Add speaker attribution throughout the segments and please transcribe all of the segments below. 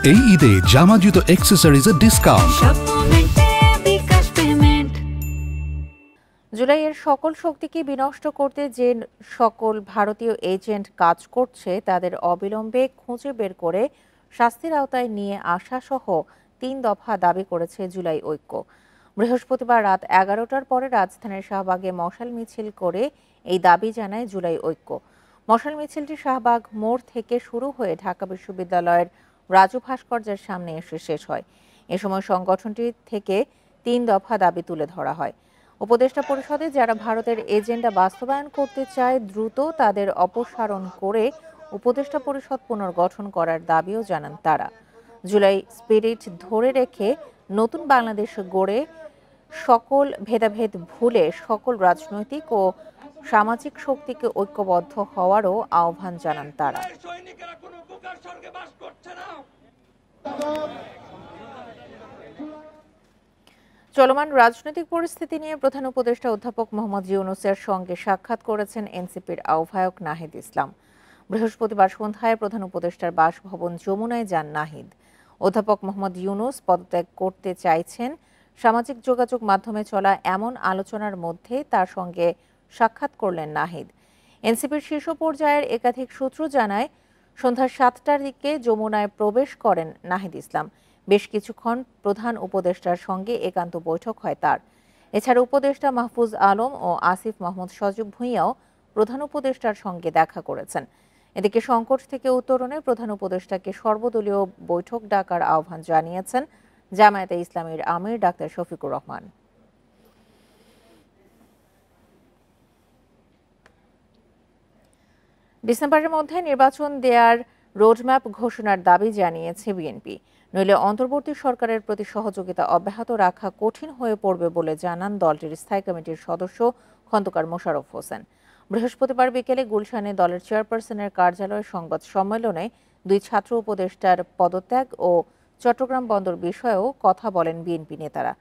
Speaker 1: এই ঈদে জামা জুতো অ্যাক্সেসরিজের ডিসকাউন্ট।
Speaker 2: জুলাইয়ের সকল শক্তিকে বিনষ্ট করতে যে সকল ভারতীয় এজেন্ট কাজ করছে তাদের অবিলম্বে খুঁজে বের করে শাস্তির আওতায় নিয়ে আসা সহ ৩ দফা দাবি করেছে জুলাই ঐক্য। বৃহস্পতিবার রাত ১১টার পরে রাজধানীর শাহবাগে মশাল মিছিল করে এই দাবি জানায় জুলাই ঐক্য। মশাল মিছিলটি শাহবাগ মোড় থেকে শুরু হয়ে ঢাকা বিশ্ববিদ্যালয়ের রাজু ভাস্কর্যের সামনে এসে শেষ হয়। এ সময় সংগঠনটি থেকে ৩ দফা দাবি তুলে ধরা হয়। উপদেষ্টা পরিষদে যারা ভারতের এজেন্ডা বাস্তবায়ন করতে চায় দ্রুত তাদের অপসারণ করে উপদেষ্টা পরিষদ পুনর্গঠন করার দাবিও জানান তারা। জুলাই স্পিরিট ধরে রেখে নতুন বাংলাদেশ গড়ে সকল ভেদাভেদ ভুলে সকল রাজনৈতিক ও সামাজিক শক্তিকে ঐক্যবদ্ধ হওয়ারও আহ্বান জানান তারা। চলমান রাজনৈতিক পরিস্থিতি নিয়ে প্রধান উপদেষ্টা অধ্যাপক মোহাম্মদ ইউনূসের সঙ্গে সাক্ষাৎ করেছেন এনসিপির আহ্বায়ক নাহিদ ইসলাম। বৃহস্পতিবার সন্ধ্যায় প্রধান উপদেষ্টার বাসভবন যমুনায় যান নাহিদ। অধ্যাপক মোহাম্মদ ইউনূস পদত্যাগ করতে চাইছেন। সামাজিক যোগাযোগ মাধ্যমে চলা এমন আলোচনার মধ্যে তার সঙ্গে সাক্ষাৎ করলেন নাহিদ। এনসিপির শীর্ষ পর্যায়ের একাধিক সূত্র জানায় সন্ধ্যা ৭টার দিকে যমুনায় প্রবেশ করেন নাহিদ ইসলাম। বেশ কিছুক্ষণ প্রধান উপদেষ্টার সঙ্গে একান্ত বৈঠক হয় তার। এছাড়া উপদেষ্টা মাহফুজ আলম ও আসিফ মাহমুদ সজীব ভূঁইয়াও প্রধান উপদেষ্টার সঙ্গে দেখা করেছেন। এদিকে সংকট থেকে উত্তরণে প্রধান উপদেষ্টাকে সর্বদলীয় বৈঠক ডাকার আহ্বান জানিয়েছেন জামায়াতে ইসলামীর আমির ডাক্তার শফিকুর রহমান। ডিসেম্বরের মধ্যে নির্বাচন দেওয়ার রোডম্যাপ ঘোষণার দাবি জানিয়েছে বিএনপি। নইলে অন্তর্বর্তী সরকারের প্রতি সহযোগিতা অব্যাহত রাখা কঠিন হয়ে পড়বে বলে জানান দলটির স্থায়ী কমিটির সদস্য খন্দকার মোশাররফ হোসেন। বৃহস্পতিবার বিকেলে গুলশানে দলের চেয়ারপারসনের কার্যালয়ে সংবাদ সম্মেলনে 2 ছাত্র উপদেষ্টার পদত্যাগ ও চট্টগ্রাম বন্দর বিষয়েও কথা বলেন বিএনপি নেতারা।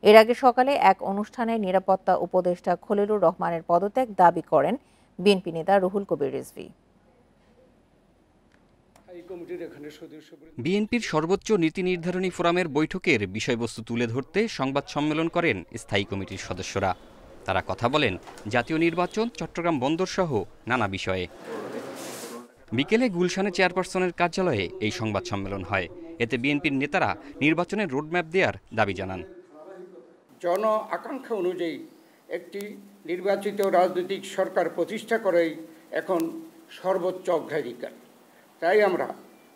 Speaker 2: এর আগে সকালে এক অনুষ্ঠানে নিরাপত্তা উপদেষ্টা খলিলুর রহমানের পদত্যাগ দাবি করেন বিএনপি নেতা রুহুল কবির রিজভী।
Speaker 3: বিএনপির সর্বোচ্চ নীতি নির্ধারণী ফোরামের বৈঠকের বিষয়বস্তু তুলে ধরতে সংবাদ সম্মেলন করেন স্থায়ী কমিটির সদস্যরা। তারা কথা বলেন জাতীয় নির্বাচন, চট্টগ্রাম বন্দর সহ নানা বিষয়ে। বিকেলে গুলশানে চেয়ারপারসনের কার্যালয়ে এই সংবাদ সম্মেলন হয়। এতে বিএনপির নেতারা নির্বাচনের রোডম্যাপ দেওয়ার দাবি জানান।
Speaker 4: জন আকাঙ্ক্ষা অনুযায়ী একটি নির্বাচিত রাজনৈতিক সরকার প্রতিষ্ঠা করাই এখন সর্বোচ্চ অগ্রাধিকার। তাই আমরা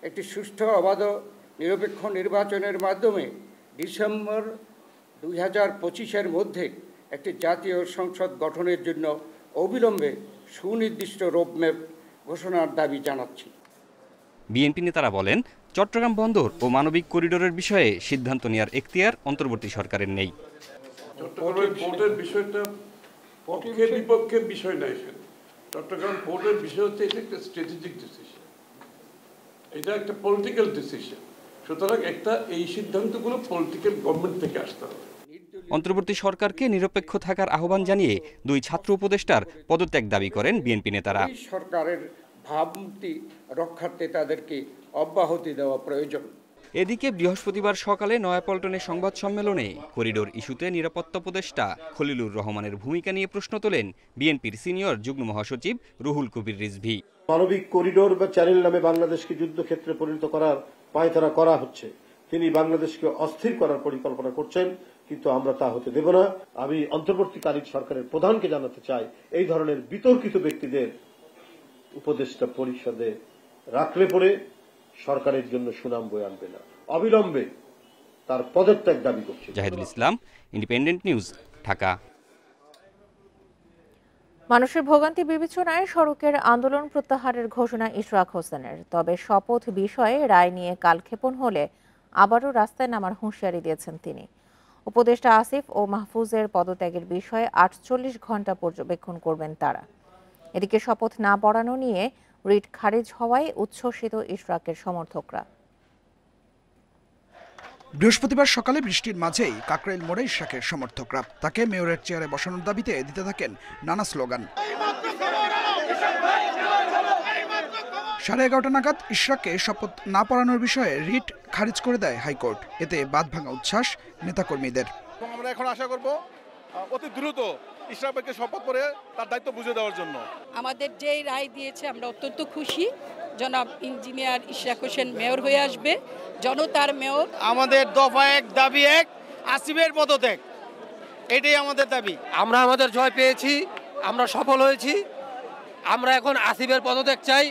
Speaker 4: একটি সুষ্ঠু, অবাধ, নিরপেক্ষ নির্বাচনের মাধ্যমে ডিসেম্বর 2025-এর মধ্যে একটি জাতীয় সংসদ গঠনের জন্য অবিলম্বে সুনির্দিষ্ট রোডম্যাপ ঘোষণার দাবি জানাচ্ছি।
Speaker 3: বিএনপি নেতারা বলেন, চট্টগ্রাম বন্দর ও মানবিক করিডোরের বিষয়ে সিদ্ধান্ত নেওয়ার এখতিয়ার অন্তর্বর্তী সরকারের নেই।
Speaker 5: চট্টগ্রাম পোর্টের বিষয়টা পক্ষে বিপক্ষের বিষয় নয়। চট্টগ্রাম পোর্টের বিষয় হচ্ছে এটা একটা স্ট্র্যাটেজিক ডিসিশন, এটা একটা পলিটিক্যাল ডিসিশন। সুতরাং এই সিদ্ধান্তগুলো পলিটিক্যাল গভর্নমেন্ট থেকে আসতে হবে।
Speaker 3: অন্তর্বর্তী সরকারকে নিরপেক্ষ থাকার আহ্বান জানিয়ে 2 ছাত্র উপদেষ্টার পদত্যাগ দাবি করেন বিএনপি নেতারা।
Speaker 4: সরকারের ভাবমূর্তি রক্ষার্থে তাদেরকে অব্যাহতি দেওয়া প্রয়োজন।
Speaker 3: এদিকে বৃহস্পতিবার সকালে নয়াপল্টনে সংবাদ সম্মেলনে করিডোর ইস্যুতে নিরাপত্তা উপদেষ্টা খলিলুর রহমানের ভূমিকা নিয়ে প্রশ্ন তোলেন বিএনপির সিনিয়র যুগ্ম মহাসচিব রুহুল কবির রিজভী।
Speaker 6: মানবিক করিডোর বা চ্যানেল নামে বাংলাদেশকে যুদ্ধক্ষেত্রে পরিণত করার পায়তারা করা হচ্ছে। তিনি বাংলাদেশকে অস্থির করার পরিকল্পনা করছেন, কিন্তু আমরা তা হতে দেব না। আমি অন্তর্বর্তীকালীন সরকারের প্রধানকে জানাতে চাই, এই ধরনের বিতর্কিত ব্যক্তিদের উপদেষ্টা পরিষদে রাখলে পরে সরকারের জন্য সুনাম বয়ে আনবে না। অবিলম্বে তার পদত্যাগ দাবি করছে।
Speaker 3: জাহিদুল ইসলাম, ইন্ডিপেন্ডেন্ট নিউজ, ঢাকা।
Speaker 2: মানুষের ভোগান্তি বিবেচনায় সড়কের আন্দোলন প্রত্যাহারের ঘোষণা ইশরাক হোসেনের। তবে শপথ বিষয়ে রায় নিয়ে কালক্ষেপণ হলে আবারও রাস্তায় নামার হুঁশিয়ারি দিয়েছেন তিনি। উপদেষ্টা আসিফ ও মাহফুজের পদত্যাগের বিষয়ে 48 ঘণ্টা পর্যবেক্ষণ করবেন তারা। এদিকে শপথ না পড়ানো নিয়ে রিট খারিজ হওয়ায় উচ্ছ্বসিত ইশরাকের সমর্থকরা।
Speaker 7: বৃহস্পতিবার সকালে বৃষ্টির মাঝেই কাকরাইল মোড়ে ইশরাকের সমর্থকরা তাকে মেয়রের চেয়ারে বসানোর দাবিতে দিতে থাকেন নানা স্লোগান। 11:30 নাগাদ ইশরাককে শপথ না পড়ানোর বিষয়ে রিট খারিজ করে দেয় হাইকোর্ট। এতে বাঁধভাঙা উচ্ছ্বাস নেতাকর্মীদের।
Speaker 8: আমরা এখন আশা করব অতি দ্রুত ইশরাক ভাইকে শপথ পড়ে তার দায়িত্ব বুঝে দেওয়ার জন্য।
Speaker 9: আমাদের যেই রায় দিয়েছে আমরা অত্যন্ত খুশি। জনাব ইঞ্জিনিয়ার ইশরাক হোসেন মেয়র হয়ে আসবে, জনতার মেয়র।
Speaker 10: আমাদের দফা 1 দাবি 1 আসিফের পদত্যাগ, এটাই আমাদের দাবি।
Speaker 11: আমরা আমাদের জয় পেয়েছি, আমরা সফল হয়েছি, আমরা এখন আসিফের পদত্যাগ চাই।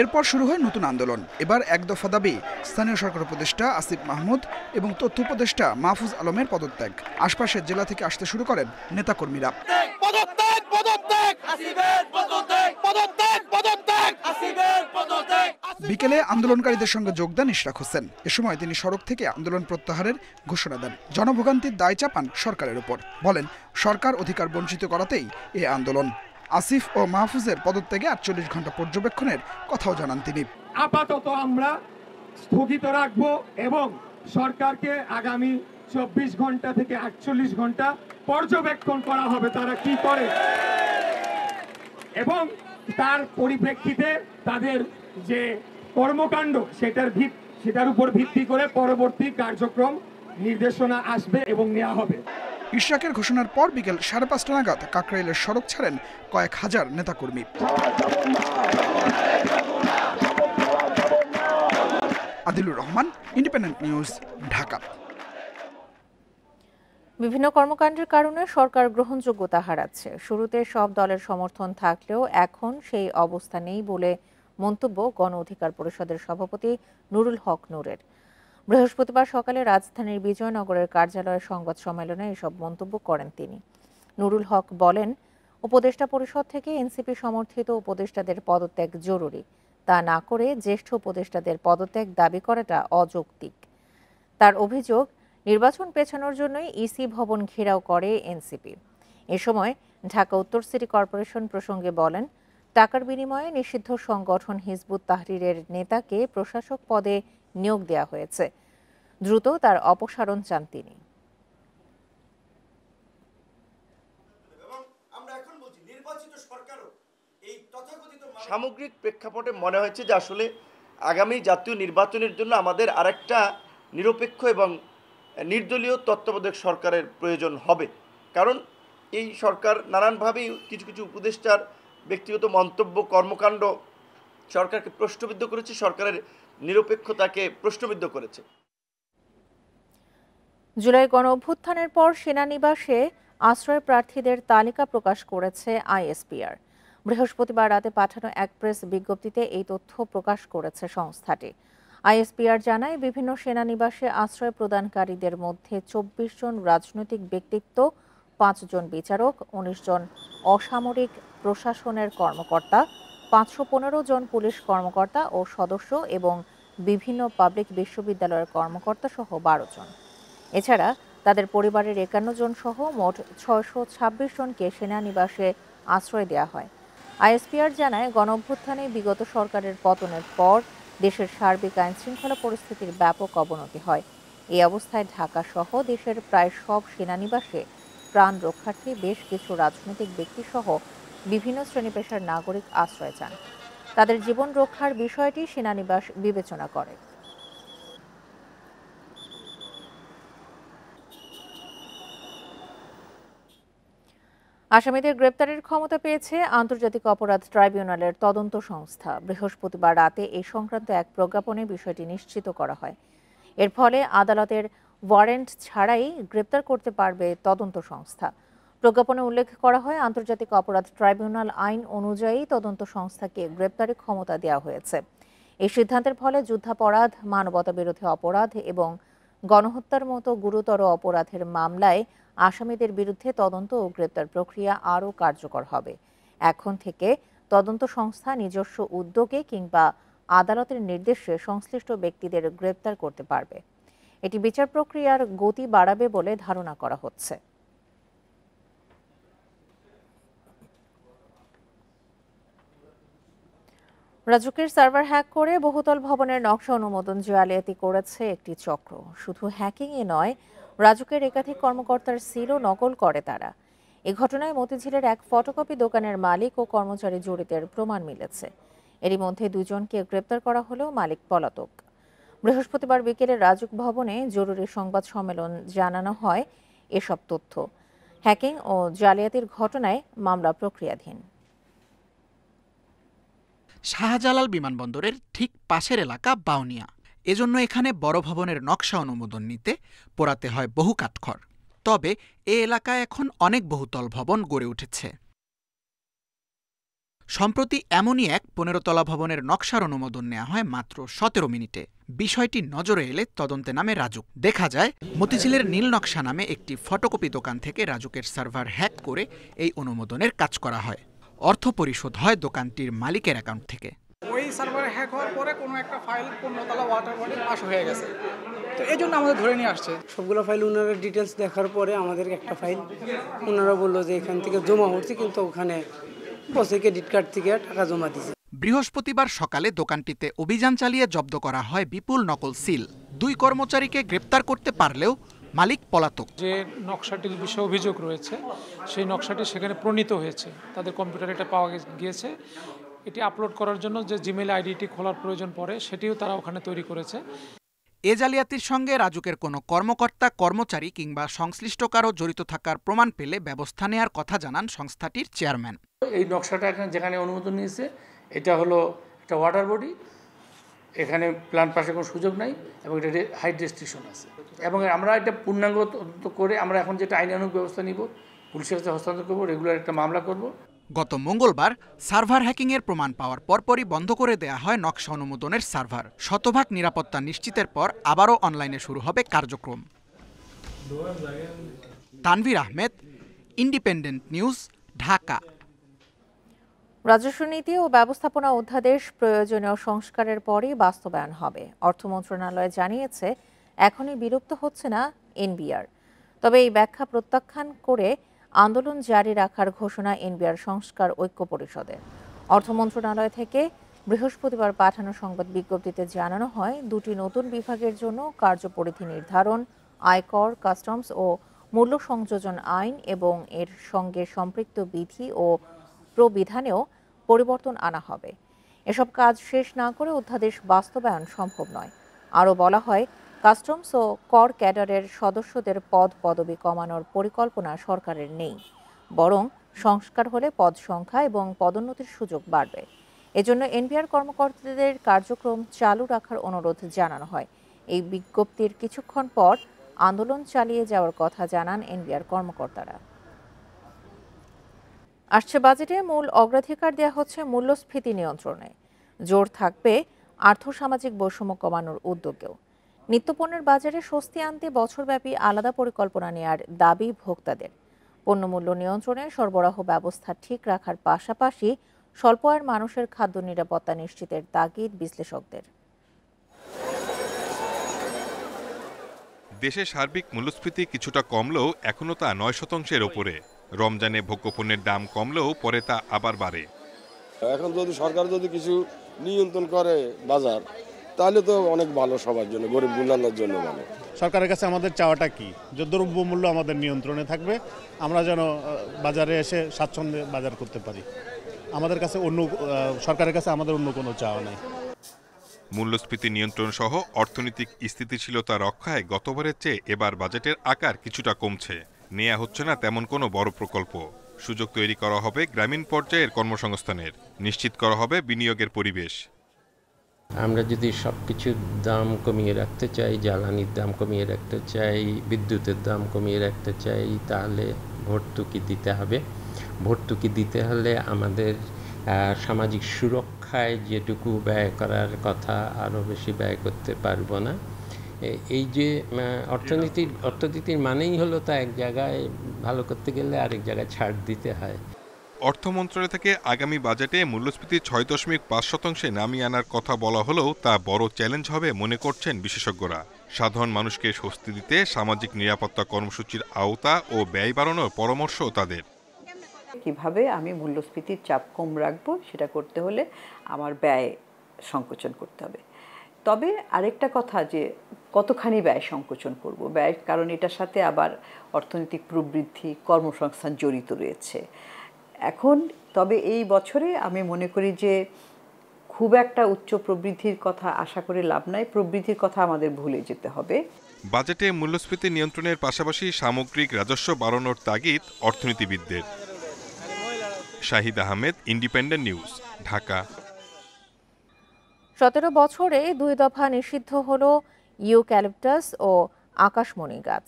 Speaker 7: এরপর শুরু হয় নতুন আন্দোলন। এবার এক দফা দাবি স্থানীয় সরকার উপদেষ্টা আসিফ মাহমুদ এবং তথ্য উপদেষ্টা মাহফুজ আলমের পদত্যাগ। আশপাশের জেলা থেকে আসতে শুরু করেন নেতাকর্মীরা। বিকেলে আন্দোলনকারীদের সঙ্গে যোগ দেন ইশরাক হোসেন। এ সময় তিনি সড়ক থেকে আন্দোলন প্রত্যাহারের ঘোষণা দেন। জনভোগান্তির দায় চাপান সরকারের উপর। বলেন সরকার অধিকার বঞ্চিত করাতেই এ আন্দোলন। আসিফ ও মাহফুজের পদত্যাগে 48 ঘন্টা পর্যবেক্ষণের কথাও জানান তিনি।
Speaker 12: আপাতত আমরা স্থগিত রাখবো এবং সরকারকে আগামী 24 ঘন্টা থেকে 48 ঘন্টা পর্যবেক্ষণ করা হবে তারা কি করে, এবং তার পরিপ্রেক্ষিতে তাদের যে কর্মকাণ্ড সেটার উপর ভিত্তি করে পরবর্তী কার্যক্রম নির্দেশনা আসবে এবং নেওয়া হবে।
Speaker 7: ইশরাকের ঘোষণার পর বিকেল 5:30 নাগাদ কাকরাইলের সড়ক ছাড়েন কয়েক হাজার নেতাকর্মী। Adilur Rahman, independent news, Dhaka.
Speaker 2: বিভিন্ন কর্মকাণ্ডের কারণে সরকার গ্রহণযোগ্যতা হারাচ্ছে। শুরুতে সব দলের সমর্থন থাকলেও এখন সেই অবস্থা নেই বলে মন্তব্য গণ অধিকার পরিষদের সভাপতি নুরুল হক নূরের। বৃহস্পতিবার সকালে রাজধানীর বিজয়নগরের কার্যালয়ে সংবাদ সম্মেলনে এসব মন্তব্য করেন তিনি। নুরুল হক বলেন, উপদেষ্টা পরিষদ থেকে এনসিপি সমর্থিত উপদেষ্টাদের পদত্যাগ জরুরি। তা না করে জ্যেষ্ঠ উপদেষ্টাদের পদত্যাগ দাবি করাটা অযৌক্তিক। তার অভিযোগ, নির্বাচন পেছানোর জন্যই ইসি ভবন ঘেরাও করে এনসিপি। এ সময় ঢাকা উত্তর সিটি কর্পোরেশন প্রসঙ্গে বলেন, টাকার বিনিময়ে নিষিদ্ধ সংগঠন হিজবুত তাহরিরের নেতাকে প্রশাসক পদে নিয়োগ দেওয়া হয়েছে। দ্রুত তার অপসারণ চান তিনি।
Speaker 10: সামগ্রিক প্রেক্ষাপটে মনে হয়েছে যে আসলে আগামী জাতীয় নির্বাচনের জন্য আমাদের আরেকটা নিরপেক্ষ এবং নির্দলীয় তত্ত্বাবধায়ক সরকারের প্রয়োজন হবে। কারণ এই সরকার নানানভাবেই কিছু কিছু উপদেষ্টার ব্যক্তিগত মন্তব্য, কর্মকাণ্ড সরকারকে প্রশ্নবিদ্ধ করেছে, সরকারের নিরপেক্ষতাকে প্রশ্নবিদ্ধ করেছে।
Speaker 2: জুলাই গণ অভ্যুত্থানের পর সেনানিবাসে আশ্রয় প্রার্থীদের তালিকা প্রকাশ করেছে আইএসপিআর। বৃহস্পতিবার রাতে পাঠানো এক প্রেস বিজ্ঞপ্তিতে এই তথ্য প্রকাশ করেছে সংস্থাটি। আইএসপিআর জানায়, বিভিন্ন সেনানিবাসে আশ্রয় প্রদানকারীদের মধ্যে 24 জন রাজনৈতিক ব্যক্তিত্ব, 5 জন বিচারক, 19 জন অসামরিক প্রশাসনের কর্মকর্তা, 515 জন পুলিশ কর্মকর্তা ও সদস্য এবং বিভিন্ন পাবলিক বিশ্ববিদ্যালয়ের কর্মকর্তা সহ 12 জন। এছাড়া তাদের পরিবারের 51 জন সহ মোট 626 জনকে সেনানিবাসে আশ্রয় দেওয়া হয়। আইএসপিআর জানায়, গণঅভ্যুত্থানে বিগত সরকারের পতনের পর দেশের সার্বিক আইন শৃঙ্খলা পরিস্থিতির ব্যাপক অবনতি হয়। এই অবস্থায় ঢাকা সহ দেশের প্রায় সব সেনানিবাসে প্রাণ রক্ষার্থে বেশ কিছু রাজনৈতিক ব্যক্তি সহ বিভিন্ন শ্রেণী পেশার নাগরিক আশ্রয় চান। তাদের জীবন রক্ষার বিষয়টি সেনানিবাস বিবেচনা করে। আসামিদের গ্রেপ্তারের ক্ষমতা পেয়েছে আন্তর্জাতিক অপরাধ ট্রাইব্যুনালের তদন্ত সংস্থা। বৃহস্পতিবার রাতে এই সংক্রান্ত এক প্রজ্ঞাপনে বিষয়টি নিশ্চিত করা হয়। এর ফলে আদালতের ওয়ারেন্ট ছাড়াই গ্রেপ্তার করতে পারবে তদন্ত সংস্থা। প্রজ্ঞাপনে উল্লেখ করা হয়, আন্তর্জাতিক অপরাধ ট্রাইব্যুনাল আইন অনুযায়ী তদন্ত সংস্থাকে গ্রেপ্তারের ক্ষমতা দেওয়া হয়েছে। এই সিদ্ধান্তের ফলে যুদ্ধাপরাধ, মানবতাবিরোধী অপরাধ এবং গণহত্যার মতো গুরুতর অপরাধের মামলায় আসামিদের বিরুদ্ধে তদন্ত ও গ্রেপ্তার প্রক্রিয়া আরও কার্যকর হবে। এখন থেকে তদন্ত সংস্থা নিজস্ব উদ্যোগে কিংবা আদালতের নির্দেশে সংশ্লিষ্ট ব্যক্তিদের গ্রেপ্তার করতে পারবে। এটি বিচার প্রক্রিয়ার গতি বাড়াবে বলে ধারণা করা হচ্ছে। রাজুকের সার্ভার হ্যাক করে বহুতল ভবনের নকশা অনুমোদন জালিয়াতি করেছে একটি চক্র। শুধু হ্যাকিংয়ে নয়, রাজুকের একাধিক কর্মকর্তার সিলও নকল করে তারা। এ ঘটনায় মতিঝিলের এক ফটোকপি দোকানের মালিক ও কর্মচারী জড়িতের প্রমাণ মিলেছে। এরই মধ্যে দুজনকে গ্রেপ্তার করা হলেও মালিক পলাতক। বৃহস্পতিবার বিকেলে রাজুক ভবনে জরুরি সংবাদ সম্মেলন জানানো হয় এসব তথ্য। হ্যাকিং ও জালিয়াতির ঘটনায় মামলা প্রক্রিয়াধীন।
Speaker 13: শাহজালাল বিমানবন্দরের ঠিক পাশের এলাকা বাউনিয়া। এজন্য এখানে বড় ভবনের নকশা অনুমোদন নিতে পোড়াতে হয় বহু কাঠখড়। তবে এ এলাকায় এখন অনেক বহুতল ভবন গড়ে উঠেছে। সম্প্রতি এমনই এক 15 তলা ভবনের নকশার অনুমোদন নেওয়া হয় মাত্র 17 মিনিটে। বিষয়টি নজরে এলে তদন্তে নামে রাজুক। দেখা যায় মতিঝিলের নীল নকশা নামে একটি ফটোকপি দোকান থেকে রাজুকের সার্ভার হ্যাক করে এই অনুমোদনের কাজ করা হয়। অর্থ পরিশোধ হয় দোকানটির মালিকের অ্যাকাউন্ট থেকে।
Speaker 14: ওই সার্ভার হ্যাক হওয়ার পরে কোনো একটা ফাইল 15 তলা ওয়াটার বডি পাস হয়ে গেছে, তো এই জন্য আমাদের ধরে নিয়ে আসছে।
Speaker 15: সবগুলো ফাইল ওনারা ডিটেলস দেখার পরে আমাদের একটা ফাইল ওনারা বললো যে এখান থেকে জমা হচ্ছে, কিন্তু ওখানে বসে ক্রেডিট কার্ড থেকে টাকা জমা দিছে।
Speaker 13: বৃহস্পতিবার সকালে দোকানটিতে অভিযান চালিয়ে জব্দ করা হয় বিপুল নকল সিল। 2 কর্মচারীকে গ্রেপ্তার করতে পারলেও মালিক পলাতক।
Speaker 16: যে নকশাটির বিষয়ে অভিযোগ রয়েছে সেই নকশাটি সেখানে প্রণীত হয়েছে, তাদের কম্পিউটারে এটা পাওয়া গিয়েছে। এটি আপলোড করার জন্য যে জিমেইল আইডিটি খোলার প্রয়োজন পড়ে সেটিও তারা ওখানে তৈরি করেছে।
Speaker 13: এ জালিয়াতির সঙ্গে রাজুকের কোনো কর্মকর্তা, কর্মচারী কিংবা সংশ্লিষ্ট কারো জড়িত থাকার প্রমাণ পেলে ব্যবস্থা নেওয়ার কথা জানান সংস্থাটির চেয়ারম্যান।
Speaker 17: এই নকশাটা এখানে যেখানে অনুমোদন নিয়েছে এটা হলো একটা ওয়াটার বডি, এখানে প্ল্যান পাশে কোনো সুযোগ নাই এবং এটা হাইট রেস্ট্রিকশন আছে, এবং আমরা এটা পূর্ণাঙ্গ তদন্ত করে আমরা এখন যেটা আইনানুগ ব্যবস্থা নিব, পুলিশের কাছে হস্তান্তর করবো, রেগুলার একটা মামলা করব।
Speaker 13: গত মঙ্গলবার সার্ভার হ্যাকিংয়ের প্রমাণ পাওয়ার পরপরই বন্ধ করে দেয়া হয় নকশা অনুমোদনের সার্ভার। শতভাগ নিরাপত্তা নিশ্চিতের পর আবারও অনলাইনে শুরু হবে কার্যক্রম। Tanvir Ahmed, independent news, Dhaka.
Speaker 2: রাজস্ব নীতি ও ব্যবস্থাপনা অধ্যাদেশ প্রয়োজনীয় সংস্কারের পরই বাস্তবায়ন হবে। অর্থ মন্ত্রণালয় জানিয়েছে এখনই বিলুপ্ত হচ্ছে না এনবিআর। তবে এই ব্যাখ্যা প্রত্যাখ্যান করে আন্দোলন জারি রাখার ঘোষণা এনবিআর সংস্কার ঐক্য পরিষদের। অর্থ মন্ত্রণালয় থেকে বৃহস্পতিবার পাঠানো সংবাদ বিজ্ঞপ্তিতে জানানো হয় 2টি নতুন বিভাগের জন্য কার্যপরিধি নির্ধারণ, আয়কর, কাস্টমস ও মূল্য সংযোজন আইন এবং এর সঙ্গে সম্পৃক্ত বিধি ও প্রবিধানেও পরিবর্তন আনা হবে। এসব কাজ শেষ না করে অধ্যাদেশ বাস্তবায়ন সম্ভব নয়। আরও বলা হয়, কাস্টমস ও কর ক্যাডারের সদস্যদের পদবি কমানোর পরিকল্পনা সরকারের নেই, বরং সংস্কার হলে পদ সংখ্যা এবং পদোন্নতির সুযোগ বাড়বে। এজন্য এনবিআর কর্মকর্তাদের কার্যক্রম চালু রাখার অনুরোধ জানানো হয়। এই বিজ্ঞপ্তির কিছুক্ষণ পর আন্দোলন চালিয়ে যাওয়ার কথা জানান এনবিআর কর্মকর্তারা। আসছে বাজেটে মূল অগ্রাধিকার দেওয়া হচ্ছে মূল্যস্ফীতি নিয়ন্ত্রণে। জোর থাকবে আর্থসামাজিক বৈষম্য কমানোর উদ্যোগেও। নিত্যপণ্যের বাজারে স্বস্তি আনতে বছরব্যাপী আলাদা পরিকল্পনা নেওয়ার দাবি ভোক্তাদের। পণ্যমূল্য নিয়ন্ত্রণে সরবরাহ ব্যবস্থা ঠিক রাখার পাশাপাশি স্বল্প আয়ের মানুষের খাদ্য নিরাপত্তা নিশ্চিতের তাগিদ বিশ্লেষকদের।
Speaker 18: দেশে সার্বিক মূল্যস্ফীতি কিছুটা কমলেও এখনো তা 9%-এর ওপরে। রমজানে ভোগ্যপণ্যের দাম কমলেও পরে তা আবার বাড়ে।
Speaker 19: এখন যদি সরকার কিছু নিয়ন্ত্রণ করে বাজার, তাহলে তো অনেক ভালো, সবার জন্য, গরিব গুণানোর জন্য ভালো।
Speaker 20: সরকারের কাছে আমাদের চাওয়াটা কি? যে দ্রব্যমূল্য আমাদের নিয়ন্ত্রণে থাকবে, আমরা যেন বাজারে এসে স্বাচ্ছন্দ্যে বাজার করতে পারি। আমাদের কাছে সরকারের কাছে আমাদের অন্য কোনো চাওয়া নাই।
Speaker 18: মূল্যস্ফীতি নিয়ন্ত্রণ সহ অর্থনৈতিক স্থিতিশীলতা রক্ষায় গতবারের চেয়ে এবার বাজেটের আকার কিছুটা কমছে। নেওয়া হচ্ছে না তেমন কোনো বড় প্রকল্প। সুযোগ তৈরি করা হবে গ্রামীণ পর্যায়ের কর্মসংস্থানের, নিশ্চিত করা হবে বিনিয়োগের পরিবেশ।
Speaker 21: আমরা যদি সব কিছুর দাম কমিয়ে রাখতে চাই, জ্বালানির দাম কমিয়ে রাখতে চাই, বিদ্যুতের দাম কমিয়ে রাখতে চাই, তাহলে ভর্তুকি দিতে হবে। ভর্তুকি দিতে হলে আমাদের সামাজিক সুরক্ষায় যেটুকু ব্যয় করার কথা আরও বেশি ব্যয় করতে পারবো না। এই যে অর্থনীতির মানেই হলো তা এক জায়গায় ভালো করতে গেলে আরেক জায়গায় ছাড় দিতে হয়।
Speaker 18: অর্থ মন্ত্রণালয় থেকে আগামী বাজেটে মূল্যস্ফীতি 6.5% নামিয়ে আনার কথা বলা হলেও তা বড় চ্যালেঞ্জ হবে মনে করছেন বিশেষজ্ঞরা। সাধারণ মানুষকে স্বস্তি দিতে সামাজিক নিরাপত্তা কর্মসূচির আওতা ও ব্যয় বাড়ানোর পরামর্শ তাদের।
Speaker 22: কিভাবে আমি মূল্যস্ফীতির চাপ কম রাখবো, সেটা করতে হলে আমার ব্যয় সংকোচন করতে হবে। তবে আরেকটা কথা, যে কতখানি ব্যয় সংকোচন করব, ব্যয়, কারণ এটার সাথে আবার অর্থনৈতিক প্রবৃদ্ধি, কর্মসংস্থান জড়িত রয়েছে এখন। তবে এই বছরে আমি মনে করি যে খুব একটা উচ্চ প্রবৃদ্ধির কথা আশা করে লাভ নাই, প্রবৃদ্ধির কথা আমাদের ভুলে যেতে হবে।
Speaker 18: বাজেটে মূল্যস্ফীতি নিয়ন্ত্রণের পাশাপাশি সামগ্রিক রাজস্ব বাড়ানোর তাগিদ অর্থনীতিবিদদের। Shahid Ahmed, independent news, Dhaka.
Speaker 2: 17 বছরে 2 দফা নিষিদ্ধ হলো ইউক্যালিপটাস ও আকাশমণি গাছ।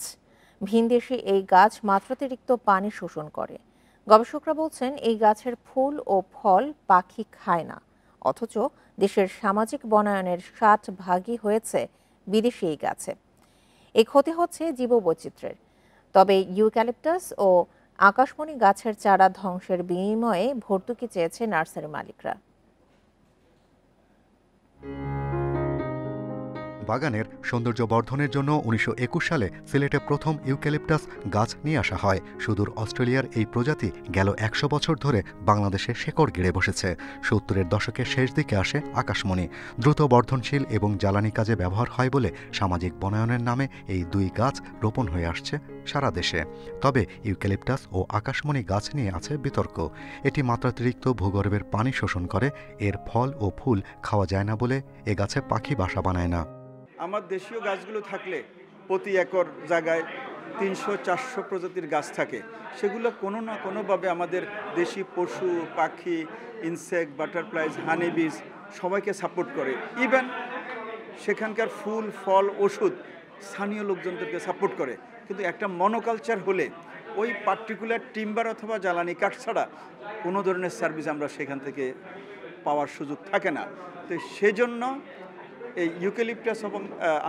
Speaker 2: ভিনদেশি এই গাছ মাত্রাতিরিক্ত পানি শোষণ করে। গবেষকরা বলছেন এই গাছের ফুল ও ফল পাখি খায় না, অথচ দেশের সামাজিক বনায়নের 60% হয়েছে বিদেশি এই গাছে। এই ক্ষতি হচ্ছে জীববৈচিত্র্যের। তবে ইউক্যালিপটাস ও আকাশমণি গাছের চারা ধ্বংসের বিনিময়ে ভর্তুকি চেয়েছে নার্সারি মালিকরা।
Speaker 1: বাগানের সৌন্দর্য বর্ধনের জন্য 1921 সালে সিলেটে প্রথম ইউক্যালিপটাস গাছ নিয়ে আসা হয়। সুদূর অস্ট্রেলিয়ার এই প্রজাতি গেল 100 বছর ধরে বাংলাদেশে শেকড় গেড়ে বসেছে। 70-এর দশকের শেষ দিকে আসে আকাশমণি। দ্রুত বর্ধনশীল এবং জ্বালানি কাজে ব্যবহার হয় বলে সামাজিক বনায়নের নামে এই 2 গাছ রোপণ হয়ে আসছে সারা দেশে। তবে ইউক্যালিপটাস ও আকাশমণি গাছ নিয়ে আছে বিতর্ক। এটি মাত্রাতিরিক্ত ভূগর্ভের পানি শোষণ করে, এর ফল ও ফুল খাওয়া যায় না বলে এ গাছে পাখি বাসা বানায় না।
Speaker 5: আমার দেশীয় গাছগুলো থাকলে প্রতি একর জায়গায় 300-400 প্রজাতির গাছ থাকে, সেগুলো কোনো না কোনোভাবে আমাদের দেশি পশু পাখি, ইনসেক্ট, বাটারফ্লাইজ, হানিবিজ সবাইকে সাপোর্ট করে। ইভেন সেখানকার ফুল ফল ওষুধ স্থানীয় লোকজনদেরকে সাপোর্ট করে। কিন্তু একটা মনোকালচার হলে ওই পার্টিকুলার টিম্বার অথবা জ্বালানি কাঠ ছাড়া কোনো ধরনের সার্ভিস আমরা সেখান থেকে পাওয়ার সুযোগ থাকে না। তো সেজন্য এই ইউক্যালিপটাস এবং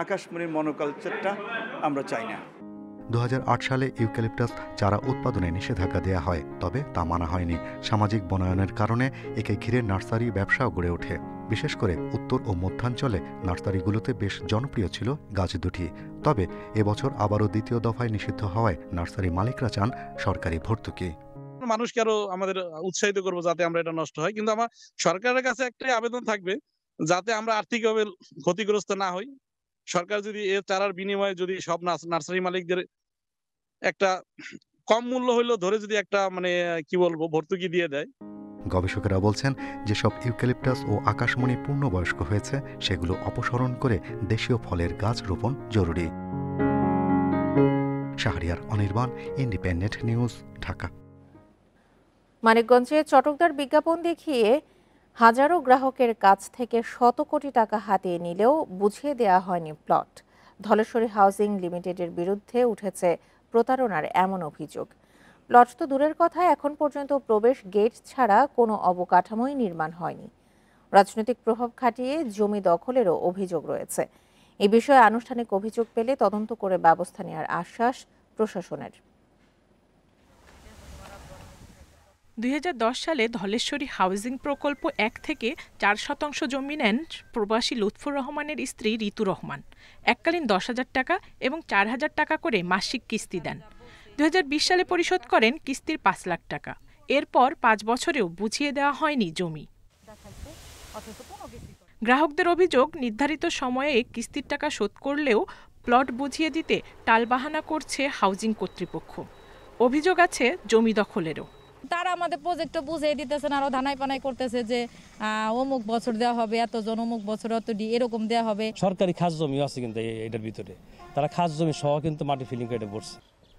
Speaker 5: আকাশমণির মনোকালচারটা আমরা চাই না।
Speaker 1: 2008 সালে ইউক্যালিপটাস চারা উৎপাদনে নিষেধাজ্ঞা দেয়া হয়, তবে তা মানা হয়নি। সামাজিক বনায়নের কারণে একে ঘিরে নার্সারি ব্যবসাও গড়ে ওঠে। বিশেষ করে উত্তর ও মধ্যাঞ্চলে নার্সারিগুলোতে বেশ জনপ্রিয় ছিল গাছ দুটি। তবে এবছর আবারও দ্বিতীয় দফায় নিষিদ্ধ হওয়ায় নার্সারি মালিকরা চান সরকারি ভর্তুকি।
Speaker 8: মানুষকে আরো আমাদের উৎসাহিত করবো যাতে আমরা এটা নষ্ট হয়, কিন্তু আমার সরকারের কাছে একটাই আবেদন থাকবে যাতে আমরা আর্থিকভাবে ক্ষতিগ্রস্ত না হই। সরকার যদি এর চারার বিনিময়ে যদি সব নার্সারি মালিকদের একটা কম মূল্য হইলেও ধরে যদি একটা কি বলবো ভর্তুকি দিয়ে দেয়।
Speaker 1: গবেষকেরা বলছেন যেসব ইউক্যালিপটাস ও আকাশমণি পূর্ণবয়স্ক হয়েছে সেগুলো অপসারণ করে দেশীয় ফলের গাছ রোপণ জরুরি। Shahriar Anirban, independent news, Dhaka.
Speaker 2: মানিকগঞ্জে চটকদার বিজ্ঞাপন দেখিয়ে হাজারো গ্রাহকের কাছ থেকে শত কোটি টাকা হাতিয়ে নিলেও বুঝিয়ে দেওয়া হয়নি প্লট। ধলেশ্বরী হাউজিং লিমিটেডের বিরুদ্ধে উঠেছে প্রতারণার এমন অভিযোগ। প্লট তো দূরের কথা, এখন পর্যন্ত প্রবেশ গেট ছাড়া কোনো অবকাঠামোই নির্মাণ হয়নি। রাজনৈতিক প্রভাব খাটিয়ে জমি দখলেরও অভিযোগ রয়েছে। এ বিষয়ে আনুষ্ঠানিক অভিযোগ পেলে তদন্ত করে ব্যবস্থা নেওয়ার আশ্বাস প্রশাসনের।
Speaker 23: 2010 সালে ধলেশ্বরী হাউজিং প্রকল্প 1 থেকে 4% জমি নেন প্রবাসী লুৎফুর রহমানের স্ত্রী ঋতু রহমান। এককালীন 10,000 টাকা এবং 4,000 টাকা করে মাসিক কিস্তি দেন। 2020 সালে পরিশোধ করেন কিস্তির 5 লাখ টাকা। এরপর 5 বছরেও বুঝিয়ে দেওয়া হয়নি জমি। গ্রাহকদের অভিযোগ, নির্ধারিত সময়ে কিস্তির টাকা শোধ করলেও প্লট বুঝিয়ে দিতে টালবাহানা করছে হাউজিং কর্তৃপক্ষ। অভিযোগ আছে জমি দখলেরও।
Speaker 24: তারা আমাদের প্রজেক্টটা বুঝিয়ে দিতেছেন, আরো ধানাই পানাই করতেছে যে অমুক বছর দেওয়া হবে এতজন, অমুক বছর অতটি, এরকম দেওয়া হবে।
Speaker 25: সরকারি খাস জমিও আছে কিন্তু এটার ভিতরে, তারা খাস জমি সহ কিন্তু মাটি ফিলিং করে পড়ছে।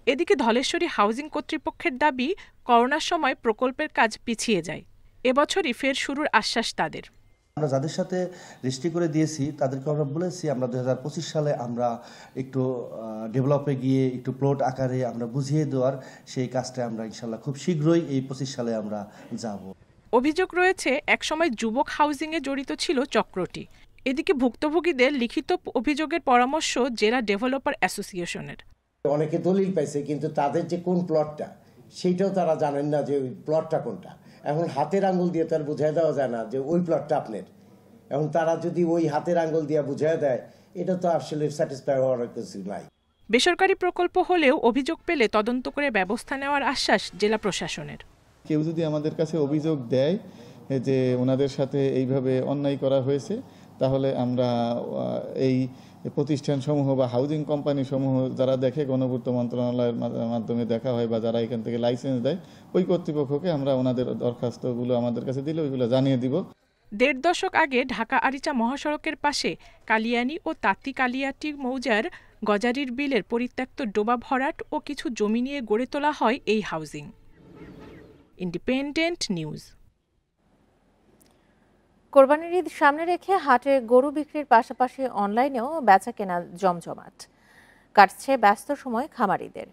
Speaker 23: এদিকে ধলেশ্বরী হাউজিং কর্তৃপক্ষের দাবি, করোনার সময় প্রকল্পের কাজ পিছিয়ে যায়। এবছরই ফের শুরুর আশ্বাস তাদের।
Speaker 26: আমরা যাদের সাথে রেজিস্ট্রি করে দিয়েছি তাদেরকে আমরা বলেছি আমরা 2025 সালে আমরা একটু ডেভেলপে গিয়ে একটু প্লট আকারে আমরা বুঝিয়ে দেওয়ার সেই কাজটা আমরা ইনশাল্লাহ খুব শীঘ্রই এই 25 সালে আমরা যাব।
Speaker 23: অভিযোগ রয়েছে একসময় যুবক হাউজিংয়ে জড়িত ছিল চক্রটি। এদিকে ভুক্তভোগীদের লিখিত অভিযোগের পরামর্শ জেলা ডেভেলপার অ্যাসোসিয়েশনের।
Speaker 27: অনেকে দলিল পাইছে কিন্তু তাদের যে কোন প্লটটা সেইটাও তারা জানেন না যে ওই প্লটটা কোনটা। এখন হাতের আঙ্গুল দিয়ে তার বুঝাই দেওয়া যায় না যে ওই প্লটটা আপনার। এখন তারা যদি ওই হাতের আঙ্গুল দিয়ে বুঝাই দেয়, এটা তো আসলে স্যাটিসফাই হওয়ার কিছু নাই।
Speaker 23: বেসরকারি প্রকল্প হলেও অভিযোগ পেলে তদন্ত করে ব্যবস্থা নেওয়ার আশ্বাস জেলা প্রশাসনের।
Speaker 28: কেউ যদি আমাদের কাছে অভিযোগ দেয় যে ওনাদের সাথে এইভাবে অন্যায় করা হয়েছে, তাহলে আমরা এই প্রতিষ্ঠান সমূহ বা হাউজিং কোম্পানি সমূহ যারা দেখে, গণপূর্ত মন্ত্রণালয়ের মাধ্যমে দেখা হয় বা যারা এখান থেকে লাইসেন্স দেয়, ওই কর্তৃপক্ষকে আমরা ওনাদের দরখাস্তগুলো আমাদের কাছে দিলে ওইগুলো জানিয়ে দিব।
Speaker 23: দেড় দশক আগে ঢাকা আরিচা মহাসড়কের পাশে কালিয়ানী ও তাঁতি কালিয়াটি মৌজার গজারির বিলের পরিত্যক্ত ডোবা ভরাট ও কিছু জমি নিয়ে গড়ে তোলা হয় এই হাউজিং। Independent news.
Speaker 2: কোরবানির ঈদ সামনে রেখে হাটে গরু বিক্রির পাশাপাশি অনলাইনেও বেচাকেনা জমজমাট। কাটছে ব্যস্ত সময় খামারিদের।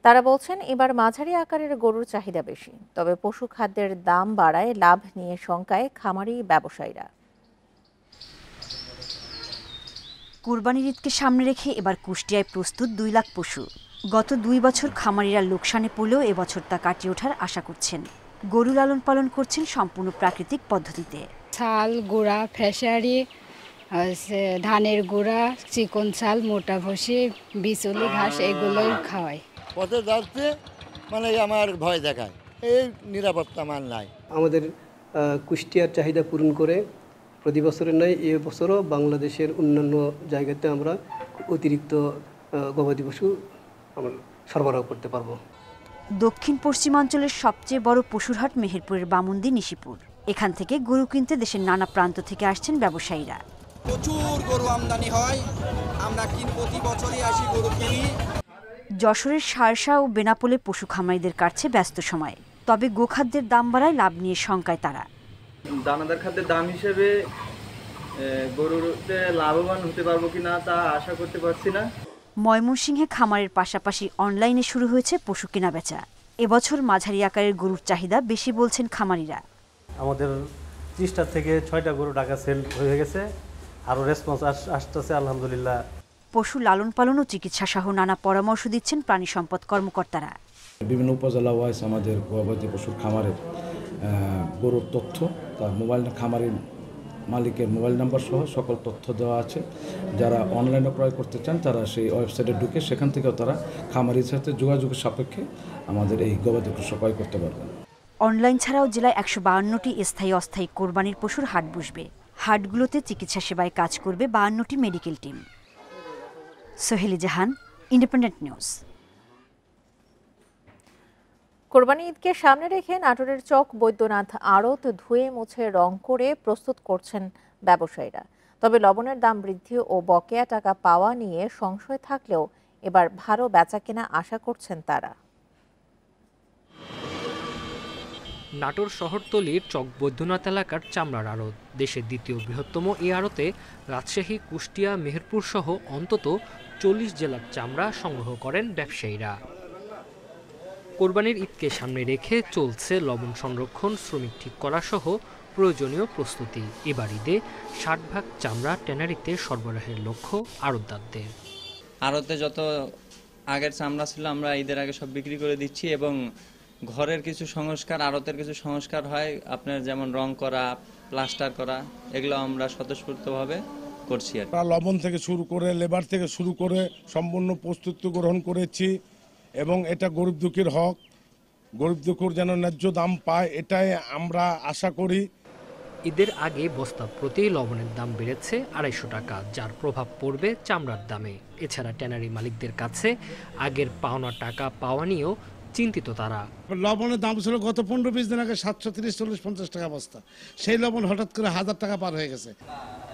Speaker 2: তারা বলছেন এবার মাঝারি আকারের গরুর চাহিদা বেশি, তবে পশু খাদ্যের দাম বাড়ায় লাভ নিয়ে শঙ্কায় খামারি ব্যবসায়ীরা।
Speaker 3: কোরবানির ঈদকে সামনে রেখে এবার কুষ্টিয়ায় প্রস্তুত 2 লাখ পশু। গত 2 বছর খামারিরা লোকসানে পড়লেও এবছর তা কাটিয়ে ওঠার আশা করছেন। গরু লালন পালন করছেন সম্পূর্ণ প্রাকৃতিক পদ্ধতিতে।
Speaker 4: ছাল, গুঁড়া, ফেসারি, ধানের গুঁড়া, চিকন ছাল, মোটা ভুসি, বিচুলি ঘাস এগুলোই খাওয়াই।
Speaker 6: পথে যাচ্ছে মানে আমার ভয় দেখায়, এই নিরাপত্তা মান নাই।
Speaker 7: আমাদের কুষ্টিয়ার চাহিদা পূরণ করে প্রতি বছরের নয় এ বছরও বাংলাদেশের অন্যান্য জায়গাতে আমরা অতিরিক্ত গবাদি পশু আমরা সরবরাহ করতে পারবো।
Speaker 3: দক্ষিণ পশ্চিমাঞ্চলের সবচেয়ে বড় পশুর হাট মেহেরপুরের বামুন্দি নিশিপুর। এখান থেকে গরু কিনতে দেশের নানা প্রান্ত থেকে আসছেন ব্যবসায়ীরা।
Speaker 9: প্রচুর গরু আমদানি হয়, আমরা প্রতি বছরই আসি গরু কিনি।
Speaker 3: যশোরের শার্শা ও বেনাপোলে পশু খামারিদের কাটছে ব্যস্ত সময়, তবে গোখাদ্যের দাম বাড়ায় লাভ নিয়ে শঙ্কায় তারা।
Speaker 10: দানাদার খাদ্যের দাম হিসেবে গরুতে লাভবান হতে পারবো কিনা তা আশা করতে পারছি না।
Speaker 3: ময়মনসিংহে খামারের পাশাপাশি অনলাইনে শুরু হয়েছে পশু কেনাবেচা। এবছর মাঝারি আকারের গরুর চাহিদা বেশি বলছেন খামারিরা।
Speaker 25: আমাদের 30টা থেকে 6টা গরু ঢাকা সেল হয়ে গেছে, আরও রেসপন্স আসতেছে আলহামদুলিল্লাহ।
Speaker 3: পশু লালন পালন ও চিকিৎসা সহ নানা পরামর্শ দিচ্ছেন প্রাণী সম্পদ কর্মকর্তারা।
Speaker 11: বিভিন্ন উপজেলা ওয়াইজ আমাদের গবাদি পশুর খামারের গরুর তথ্য, তার মোবাইল খামারের মালিকের মোবাইল নাম্বার সহ সকল তথ্য দেওয়া আছে। যারা অনলাইনে ক্রয় করতে চান তারা সেই ওয়েবসাইটে ঢুকে সেখান থেকেও তারা খামারির সাথে যোগাযোগের সাপেক্ষে আমাদের এই গবাদি পশু ক্রয় করতে পারবেন।
Speaker 3: অনলাইন ছাড়াও জেলায় 152টি স্থায়ী অস্থায়ী কোরবানির পশুর হাট বসবে। হাটগুলোতে চিকিৎসা সেবায় কাজ করবে 52টি মেডিকেল টিম। সোহেলি জাহান, ইন্ডিপেন্ডেন্ট নিউজ।
Speaker 2: কোরবানি ঈদকে সামনে রেখে নাটোরের চক বৈদ্যনাথ আড়ত ধুয়ে মুছে রং করে প্রস্তুত করছেন ব্যবসায়ীরা। তবে লবণের দাম বৃদ্ধি ও বকেয়া টাকা পাওয়া নিয়ে সংশয় থাকলেও এবার ভালো বেচাকেনা আশা করছেন তারা।
Speaker 12: নাটোর শহরতলির চক বৈদ্যনাথ এলাকার চামড়ার আড়ত দেশের দ্বিতীয় বৃহত্তম এই আড়তে রাজশাহী, কুষ্টিয়া, মেহেরপুর সহ অন্তত 40 জেলার চামড়া সংগ্রহ করেন ব্যবসায়ীরা। কোরবানির ঈদকে সামনে রেখে চলছে লবণ সংরক্ষণ, শ্রমিক ঠিক করা সহ প্রয়োজনীয় প্রস্তুতি। এবার ঈদে 60 ভাগ চামড়া ট্যানারিতে সরবরাহের লক্ষ্য আড়তদারদের।
Speaker 29: আড়তে যত আগের চামড়া ছিল আমরা ঈদের আগে সব বিক্রি করে দিচ্ছি এবং ঘরের কিছু সংস্কার, আড়তের কিছু সংস্কার হয়, আপনার যেমন রং করা, প্লাস্টার করা, এগুলো আমরা স্বতঃস্ফূর্তভাবে করছি।
Speaker 30: লবণ থেকে শুরু করে লেবার থেকে শুরু করে সম্পূর্ণ প্রস্তুতি গ্রহণ করেছি এবং এটা গরিব দুঃখীর হক, গরিব দুঃখীর যেন ন্যায্য দাম পায় এটাই আমরা আশা করি।
Speaker 12: ঈদের আগে বস্তা প্রতি লবণের দাম বেড়েছে 250 টাকা, যার প্রভাব পড়বে চামড়ার দামে। এছাড়া ট্যানারি মালিকদের কাছে আগের পাওনা টাকা পাওয়া নিয়েও চিন্তিত তারা।
Speaker 30: লবণের দাম ছিল গত 15-20 দিন আগে 730, 40, 50 টাকা বস্তা, সেই লবণ হঠাৎ করে 1000 টাকা পার হয়ে গেছে।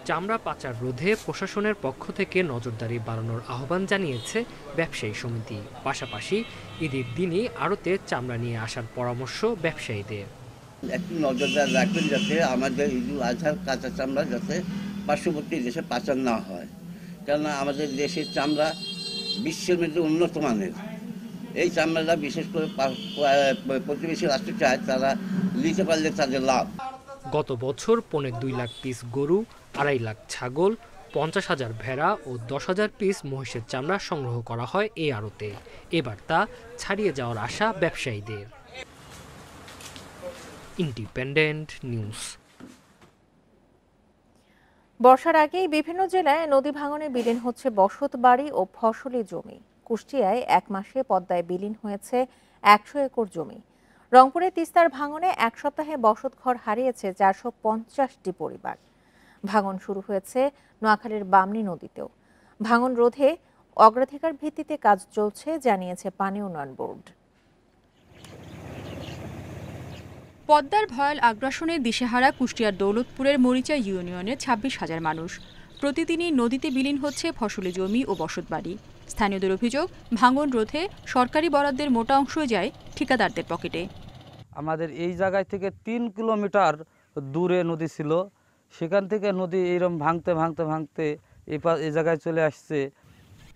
Speaker 12: চামড়া পাচার রোধে প্রশাসনের পক্ষ থেকে নজরদারি বাড়ানোর আহ্বান জানিয়েছে ব্যবসায়ী সমিতি। পাশাপাশি ঈদের দিনই আড়তে চামড়া নিয়ে আসার পরামর্শ ব্যবসায়ীদের।
Speaker 31: একটু নজরদার রাখবেন যাতে আমাদের ঈদুল আজহার কাঁচা চামড়া যাতে পার্শ্ববর্তী দেশে পাচার না হয়, কেননা আমাদের দেশের চামড়া বিশ্বের মধ্যে উন্নত মানের। এই চামড়াটা বিশেষ করে প্রতিবেশী রাষ্ট্র চায়, তারা নিতে পারলে তাদের লাভ।
Speaker 12: গত বছর 2.25 লাখ পিস গরু, 2.5 লাখ ছাগল, 50,000 ভেড়া ও 10,000 পিস মহিষের চামড়া সংগ্রহ করা হয় এই আড়তে। এবার তা ছাড়িয়ে যাওয়ার আশা ব্যবসায়ীদের। Independent news.
Speaker 2: বর্ষার আগেই বিভিন্ন জেলায় নদী ভাঙনে বিলীন হচ্ছে বসত বাড়ি ও ফসলি জমি। কুষ্টিয়ায় 1 মাসে পদ্মায় বিলীন হয়েছে 100 একর জমি। রংপুরে তিস্তার ভাঙনে 1 সপ্তাহে বসতঘর হারিয়েছে 450টি পরিবার। ভাঙন শুরু হয়েছে নোয়াখালীর বামনী নদীতেও। ভাঙন রোধে অগ্রাধিকার ভিত্তিতে কাজ চলছে জানিয়েছে পানি উন্নয়ন বোর্ড।
Speaker 5: পদ্মার ভয়াল আগ্রাসনে দিশেহারা কুষ্টিয়ার দৌলতপুরের মরিচা ইউনিয়নের ২৬,০০০ মানুষ। প্রতিদিনই নদীতে বিলীন হচ্ছে ফসলি জমি ও বসতবাড়ি। স্থানীয়দের অভিযোগ, ভাঙন রোধে সরকারি বরাদ্দের মোটা অংশই যায় ঠিকাদারদের পকেটে।
Speaker 13: আমাদের এই জায়গায় থেকে ৩ কিলোমিটার দূরে নদী ছিল, সেখান থেকে নদী এইরকম ভাঙতে এই জায়গায় চলে আসছে।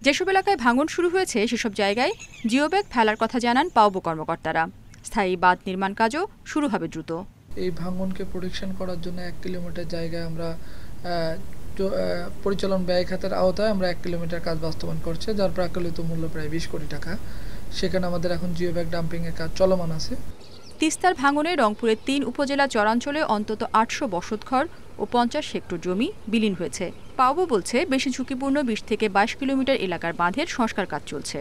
Speaker 5: যেসব এলাকায় ভাঙন শুরু হয়েছে সেসব জায়গায় জিওব্যাগ ফেলার কথা জানান পাউবো কর্মকর্তারা। স্থায়ী বাঁধ নির্মাণ কাজও শুরু হবে দ্রুত।
Speaker 14: এই ভাঙনকে প্রোটেকশন করার জন্য ১ কিলোমিটার জায়গায় আমরা পরিচালন ব্যয় খাতের আওতায় আমরা ১ কিলোমিটার কাজ বাস্তবায়ন করছে, যার প্রাকলিত মূল্য প্রায় ২০ কোটি টাকা। সেখানে আমাদের এখন জিওব্যাগ ডাম্পিংয়ের কাজ চলমান আছে।
Speaker 5: তিস্তার ভাঙনে রংপুরের ৩ উপজেলা চরাঞ্চলে অন্তত ৮০০ বসতঘর ও ৫০ হেক্টর জমি বিলীন হয়েছে। পাউবো বলছে, বেশি ঝুঁকিপূর্ণ ২০ থেকে ২২ কিলোমিটার এলাকার বাঁধের সংস্কার কাজ চলছে।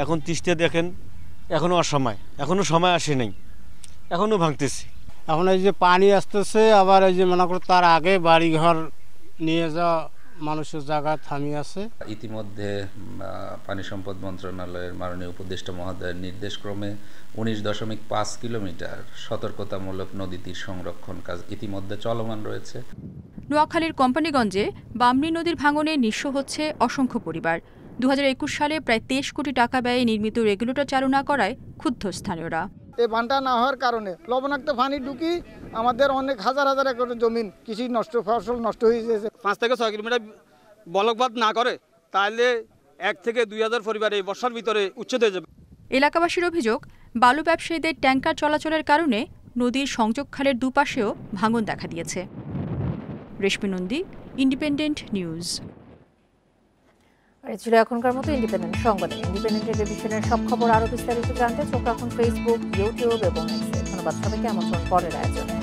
Speaker 15: এখন তিস্তা দেখেন, এখনো অসময়, এখনো সময় আসে নাই, এখনো ভাঙতেছে।
Speaker 16: এখন এই যে পানি আসতেছে, আবার এই যে মনে করো তার আগে বাড়িঘর নিয়ে যাওয়া মানুষের জায়গা থামিয়ে আছে।
Speaker 17: ইতিমধ্যে পানি সম্পদ মন্ত্রণালয়ের মাননীয় উপদেষ্টা মহোদয়ের নির্দেশক্রমে ১৯.৫ কিলোমিটার সতর্কতামূলক নদী তীর সংরক্ষণ কাজ ইতিমধ্যে চলমান রয়েছে।
Speaker 5: নোয়াখালীর কোম্পানিগঞ্জে বামনী নদীর ভাঙনে নিঃস্ব হচ্ছে অসংখ্য পরিবার। ২০২১ সালে প্রায় ২৩ কোটি টাকা ব্যয়ে নির্মিত রেগুলেটর চালু না করায় ক্ষুব্ধ স্থানীয়রা।
Speaker 18: এই বানটা না হওয়ার কারণে লবণাক্ত পানি ঢুকি আমাদের অনেক হাজার হাজার একর জমিন কৃষি নষ্ট, ফসল নষ্ট হয়ে গেছে।
Speaker 19: ৫ থেকে ৬ কিলোমিটার বলকবাদ না করে তাহলে ১ থেকে ২,০০০ পরিবার এই বর্ষার ভিতরে উচ্ছেদ হয়ে যাবে।
Speaker 5: এলাকাবাসীর অভিযোগ, বালু ব্যবসায়ীদের ট্যাঙ্কার চলাচলের কারণে নদীর সংযোগ খালের দুপাশেও ভাঙন দেখা দিয়েছে। রেশমি নন্দী, ইন্ডিপেন্ডেন্ট নিউজ।
Speaker 2: আর ছিল এখনকার মতো ইন্ডিপেন্ডেন্ট সংবাদে। ইন্ডিপেন্ডেন্ট টেলিভিশনের সব খবর আরও বিস্তারিত জানতে চোখ রাখুন ফেসবুক, ইউটিউব এবং এক্সে। ধন্যবাদ সবাইকে আমন্ত্রণ পরের আয়োজনে।